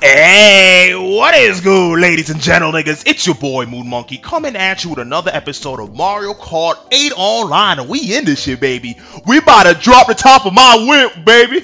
Hey, what is good, ladies and gentlemen? It's your boy Moonmonkey coming at you with another episode of Mario Kart 8 Online, and we in this shit, baby. We about to drop the top of my whip, baby.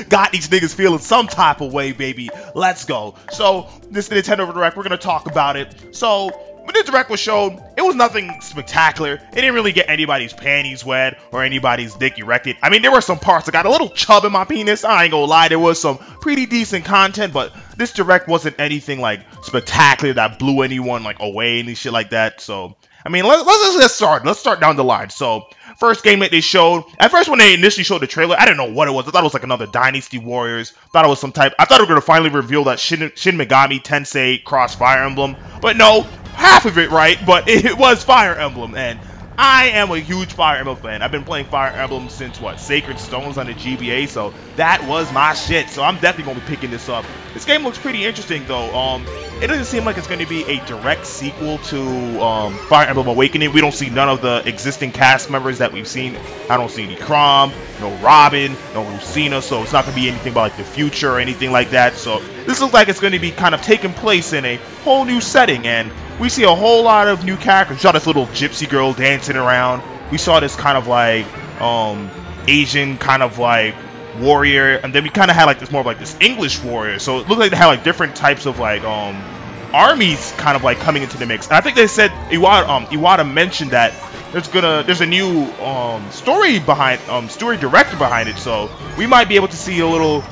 Got these niggas feeling some type of way, baby. Let's go. So, this Nintendo Direct, we're gonna talk about it. So, when the Direct was shown, it was nothing spectacular. It didn't really get anybody's panties wet or anybody's dick erected. I mean, there were some parts that got a little chub in my penis. I ain't gonna lie, there was some pretty decent content, but this Direct wasn't anything like spectacular that blew anyone like away and shit like that. So, I mean, let's start. Let's start down the line. So, first game that they showed. At first, when they initially showed the trailer, I didn't know what it was. I thought it was like another Dynasty Warriors. Thought it was some type. I thought they were gonna finally reveal that Shin Megami Tensei Cross Fire Emblem, but no. Half of it right, but it was Fire Emblem, and I am a huge Fire Emblem fan. I've been playing Fire Emblem since, what, Sacred Stones on the GBA, so that was my shit, so I'm definitely going to be picking this up. This game looks pretty interesting, though. It doesn't seem like it's going to be a direct sequel to Fire Emblem Awakening. We don't see none of the existing cast members that we've seen. I don't see any Chrom, no Robin, no Lucina, so it's not going to be anything about like the future or anything like that, so this looks like it's going to be kind of taking place in a whole new setting, and we see a whole lot of new characters. We saw this little gypsy girl dancing around. We saw this kind of like Asian kind of like warrior, and then we kind of had like this more of like this English warrior. So it looked like they had like different types of like armies kind of like coming into the mix. And I think they said Iwata mentioned that there's a new story director behind it. So we might be able to see a little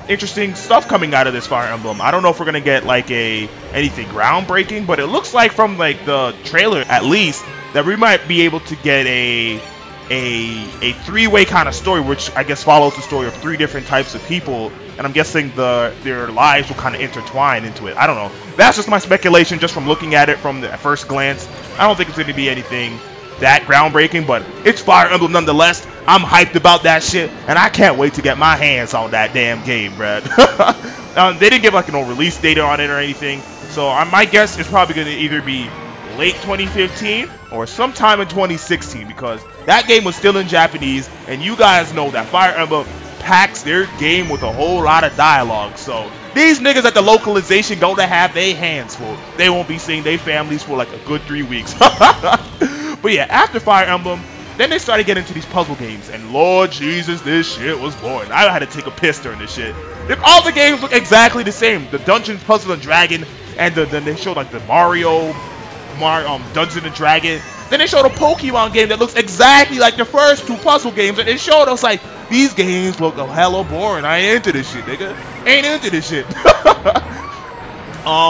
interesting stuff coming out of this Fire Emblem. I don't know if we're gonna get like anything groundbreaking, but it looks like from like the trailer at least that we might be able to get a three-way kind of story, which I guess follows the story of three different types of people, and I'm guessing their lives will kind of intertwine into it. I don't know. That's just my speculation, just from looking at it from the first glance. I don't think it's going to be anything that groundbreaking, but it's Fire Emblem nonetheless. I'm hyped about that shit, and I can't wait to get my hands on that damn game, bruh. They didn't give like no release date on it or anything, so my guess is probably going to either be late 2015 or sometime in 2016, because that game was still in Japanese, and you guys know that Fire Emblem packs their game with a whole lot of dialogue, so these niggas at the localization gonna have their hands full. They won't be seeing their families for like a good 3 weeks. But yeah, after Fire Emblem, then they started getting into these puzzle games, and Lord Jesus, this shit was boring. I had to take a piss during this shit. All the games look exactly the same. The Dungeons, Puzzle, and Dragon, and then they showed like the Mario Dungeons and Dragon. Then they showed a Pokemon game that looks exactly like the first two puzzle games, and it showed us like, these games look a hella boring. I ain't into this shit, nigga. Ain't into this shit.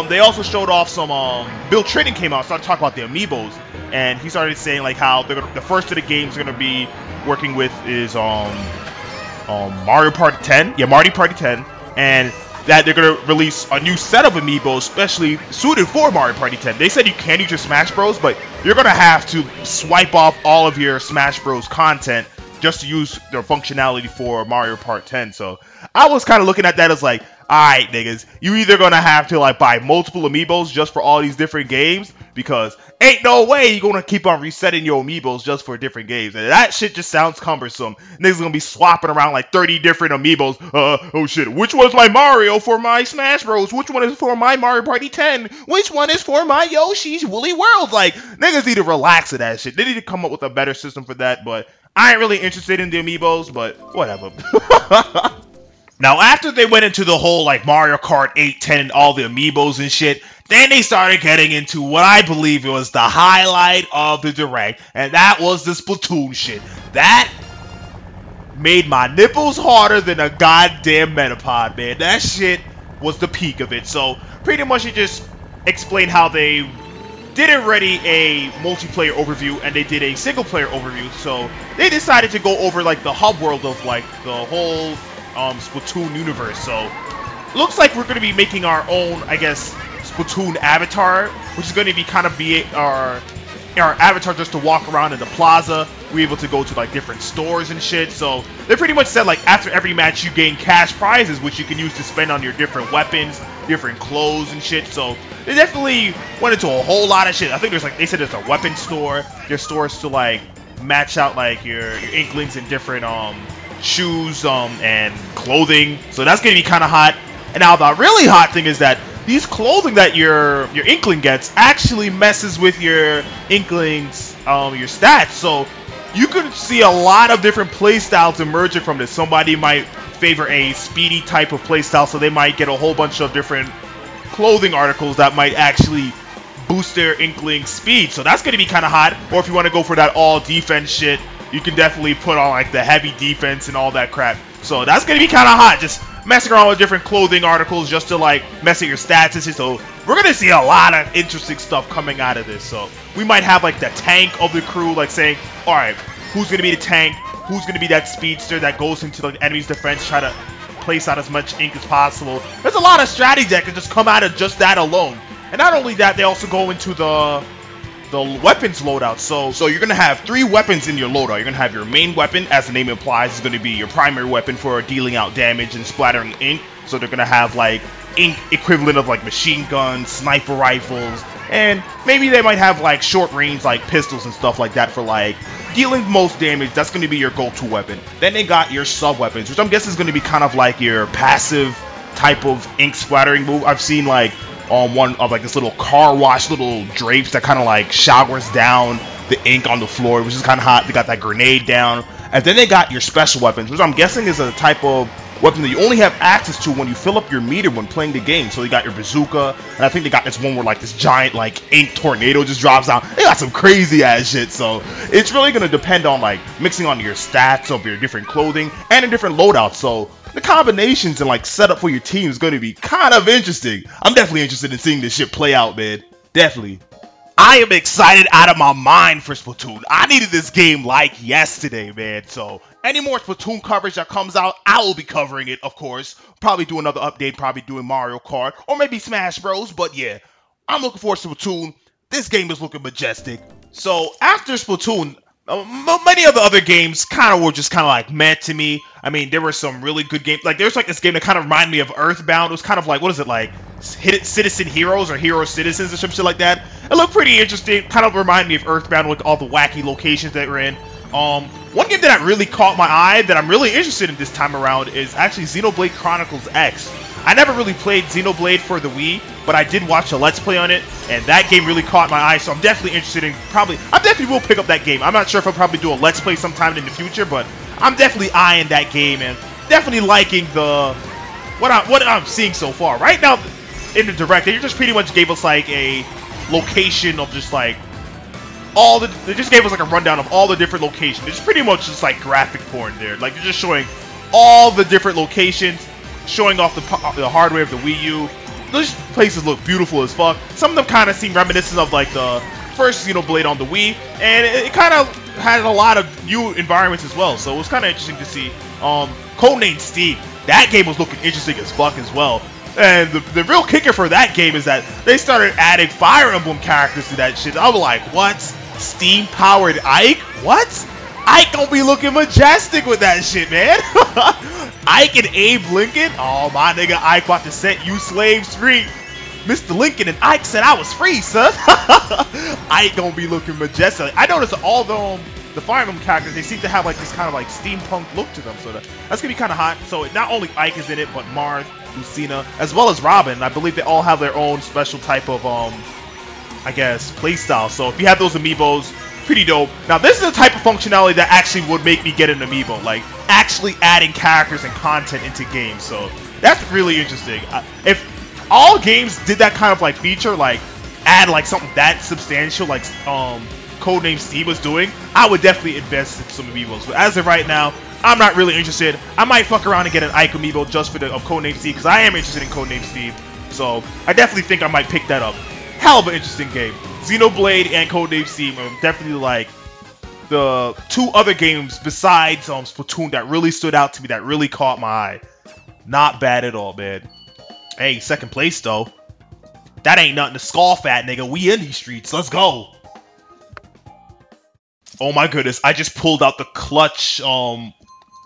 They also showed off some, Bill Trinen came out, started talking about the amiibos, and he started saying like how the first of the games are gonna be working with is Mario Party 10, yeah, Mario Party 10, and that they're gonna release a new set of amiibos specially suited for Mario Party 10. They said you can use your Smash Bros, but you're gonna have to swipe off all of your Smash Bros content just to use their functionality for Mario Party 10. So I was kind of looking at that as like, alright niggas, you either gonna have to like buy multiple amiibos just for all these different games, because ain't no way you're gonna keep on resetting your amiibos just for different games. And that shit just sounds cumbersome. Niggas gonna be swapping around like 30 different amiibos. Oh shit, which one's my Mario for my Smash Bros? Which one is for my Mario Party 10? Which one is for my Yoshi's Woolly World? Like, niggas need to relax to that shit. They need to come up with a better system for that, but I ain't really interested in the amiibos, but whatever. Now, after they went into the whole, like, Mario Kart 8, 10, and all the amiibos and shit, then they started getting into what I believe was the highlight of the Direct, and that was the Splatoon shit. That made my nipples harder than a goddamn Metapod, man. That shit was the peak of it. So, pretty much it just explained how they did already a multiplayer overview, and they did a single-player overview, so they decided to go over, like, the hub world of, like, the whole Splatoon universe. So looks like we're going to be making our own, I guess, Splatoon avatar, which is going to be kind of our avatar just to walk around in the plaza. We're able to go to like different stores and shit. So they pretty much said like after every match you gain cash prizes, which you can use to spend on your different weapons, different clothes and shit. So they definitely went into a whole lot of shit. I think there's like, they said there's a weapon store, there's stores to like match out like your inklings in different shoes and clothing, so that's gonna be kind of hot. And now the really hot thing is that these clothing that your Inkling gets actually messes with your Inkling's your stats. So you could see a lot of different playstyles emerging from this. Somebody might favor a speedy type of playstyle, so they might get a whole bunch of different clothing articles that might actually boost their Inkling speed. So that's going to be kind of hot. Or if you want to go for that all defense shit, you can definitely put on like the heavy defense and all that crap. So that's going to be kind of hot. Just messing around with different clothing articles just to like mess with your stats and shit. So we're going to see a lot of interesting stuff coming out of this. So we might have like the tank of the crew like saying, alright, who's going to be the tank? Who's going to be that speedster that goes into the enemy's defense, try to place out as much ink as possible. There's a lot of strategy that can just come out of just that alone. And not only that, they also go into the weapons loadout. So you're going to have 3 weapons in your loadout. You're going to have your main weapon, as the name implies, is going to be your primary weapon for dealing out damage and splattering ink. So they're going to have like ink equivalent of like machine guns, sniper rifles, and maybe they might have like short range like pistols and stuff like that for like dealing most damage. That's going to be your go-to weapon. Then they got your sub weapons, which I'm guessing is going to be kind of like your passive type of ink splattering move. I've seen like one of like this little car wash little drapes that kind of like showers down the ink on the floor, which is kind of hot. They got that grenade down, and then they got your special weapons, which I'm guessing is a type of weapon that you only have access to when you fill up your meter when playing the game. So they got your bazooka, and I think they got this one where like this giant like ink tornado just drops out. They got some crazy ass shit. So it's really gonna depend on like mixing on your stats of your different clothing and in different loadouts. So the combinations and like setup for your team is going to be kind of interesting. I'm definitely interested in seeing this shit play out, man. Definitely. I am excited out of my mind for Splatoon. I needed this game like yesterday, man. So any more Splatoon coverage that comes out, I will be covering it, of course. Probably do another update, probably doing Mario Kart, or maybe Smash Bros. But yeah, I'm looking forward to Splatoon. This game is looking majestic. So after Splatoon, many of the other games kind of were just kind of like meh to me. I mean, there were some really good games. Like, there's like this game that kind of reminded me of Earthbound. It was kind of like, what is it, like Citizen Heroes or Hero Citizens or some shit like that. It looked pretty interesting. Kind of reminded me of Earthbound with all the wacky locations that we're in. One game that really caught my eye that I'm really interested in this time around is actually Xenoblade Chronicles X. I never really played Xenoblade for the Wii, but I did watch a Let's Play on it, and that game really caught my eye, so I'm definitely interested in I definitely will pick up that game. I'm not sure if I'll probably do a Let's Play sometime in the future, but I'm definitely eyeing that game, and definitely liking what I'm seeing so far. Right now, in the Direct, they just pretty much gave us like a location of just like they just gave us like a rundown of all the different locations. It's pretty much just like graphic porn there. Like, they're just showing all the different locations, showing off the hardware of the Wii U. Those places look beautiful as fuck. Some of them kind of seem reminiscent of like the first Xenoblade on the Wii, and it kind of had a lot of new environments as well. So it was kind of interesting to see. Codename Steve, that game was looking interesting as fuck as well. And the real kicker for that game is that they started adding Fire Emblem characters to that shit. I was like, what? Steam-powered Ike? What? Ike gonna be looking majestic with that shit, man. Ike and Abe Lincoln? Oh, my nigga Ike about to set you slaves free. Mr. Lincoln and Ike said I was free, son. Ike gonna be looking majestic. I noticed all the Fire Emblem characters, they seem to have like this kind of like steampunk look to them. So that's gonna be kind of hot. So not only Ike is in it, but Marth, Lucina, as well as Robin. I believe they all have their own special type of, I guess, playstyle. So if you have those amiibos, pretty dope. Now, this is the type of functionality that actually would make me get an amiibo, like actually adding characters and content into games. So that's really interesting. If all games did that kind of like feature, like add like something that substantial, like Codename Steve was doing, I would definitely invest in some amiibos. But as of right now, I'm not really interested. I might fuck around and get an Ike amiibo just for the Codename Steve, because I am interested in Codename Steve. So I definitely think I might pick that up. Hell of an interesting game. Xenoblade and Codename Steve are definitely like the 2 other games besides Splatoon that really stood out to me, that really caught my eye. Not bad at all, man. Hey, second place though. That ain't nothing to scoff at, nigga. We in these streets. Let's go. Oh my goodness, I just pulled out the clutch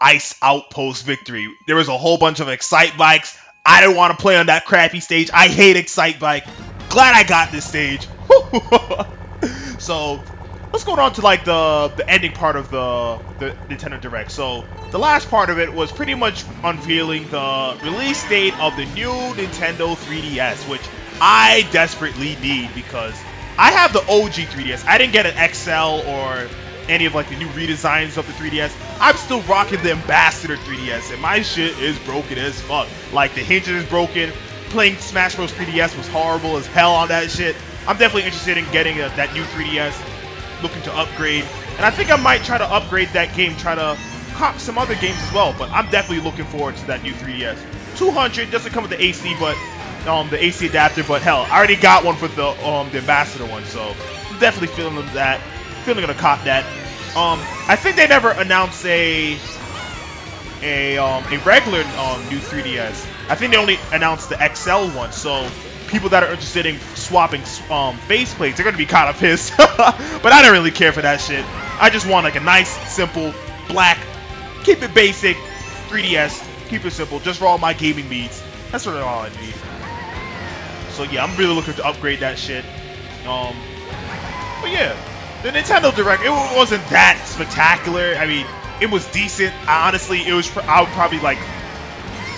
Ice Outpost victory. There was a whole bunch of Excite Bikes. I didn't want to play on that crappy stage. I hate Excite Bike. Glad I got this stage. So let's go on to like the ending part of the Nintendo Direct. So the last part of it was pretty much unveiling the release date of the new Nintendo 3DS, which I desperately need because I have the OG 3DS. I didn't get an XL or any of like the new redesigns of the 3DS. I'm still rocking the Ambassador 3DS, and my shit is broken as fuck. Like the hinges is broken. Playing Smash Bros 3DS was horrible as hell on that shit. I'm definitely interested in getting that new 3DS. Looking to upgrade, and I think I might try to upgrade that game, try to cop some other games as well, but I'm definitely looking forward to that new 3DS. 200 doesn't come with the AC, but the AC adapter, but hell, I already got one for the Ambassador one, so I'm definitely feeling that, gonna cop that. I think they never announced a regular new 3DS. I think they only announced the XL one, so people that are interested in swapping faceplates, they're gonna be kind of pissed. But I don't really care for that shit. I just want like a nice, simple, black, keep it basic 3DS. Keep it simple, just for all my gaming needs. That's really all I need. So yeah, I'm really looking to upgrade that shit. But yeah, the Nintendo Direct, it wasn't that spectacular. I mean, it was decent. Honestly, I would probably like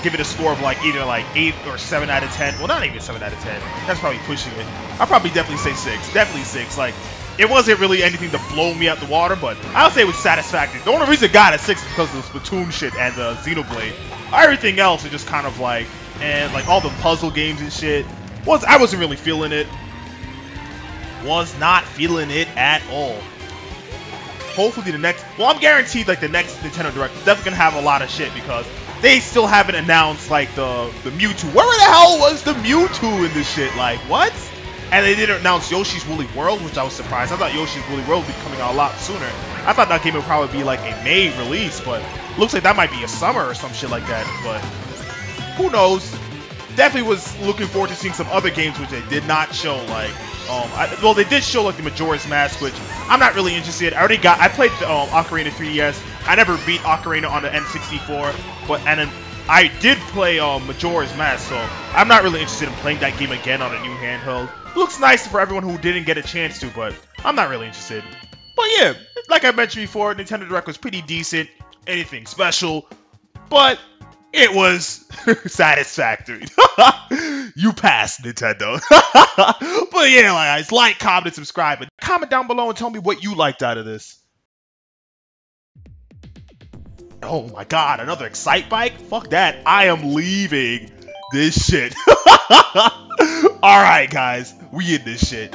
give it a score of like either like 8 or 7 out of 10. Well, not even 7 out of 10. That's probably pushing it. I'll probably definitely say 6. Definitely 6. Like, it wasn't really anything to blow me out the water, but I'll say it was satisfactory. The only reason I got it 6 is because of the Splatoon shit and the Xenoblade. Everything else is just kind of like, and like all the puzzle games and shit. I wasn't really feeling it. Was not feeling it at all. Hopefully the next, well, I'm guaranteed like the next Nintendo Direct is definitely gonna have a lot of shit because they still haven't announced like the Mewtwo. Where the hell was the Mewtwo in this shit? Like, what? And they didn't announce Yoshi's Woolly World, which I was surprised. I thought Yoshi's Woolly World would be coming out a lot sooner. I thought that game would probably be like a May release, but looks like that might be a summer or some shit like that. But who knows? Definitely was looking forward to seeing some other games which they did not show. Like, well, they did show like the Majora's Mask, which I'm not really interested. I played the Ocarina 3DS. I never beat Ocarina on the N64, and then I did play Majora's Mask, so I'm not really interested in playing that game again on a new handheld. It looks nice for everyone who didn't get a chance to, but I'm not really interested. But yeah, like I mentioned before, Nintendo Direct was pretty decent. Anything special, but it was satisfactory. You passed, Nintendo. But yeah, guys, like, comment, and subscribe. And comment down below and tell me what you liked out of this. Oh my god, another Excite Bike? Fuck that. I am leaving this shit. Alright, guys, we in this shit.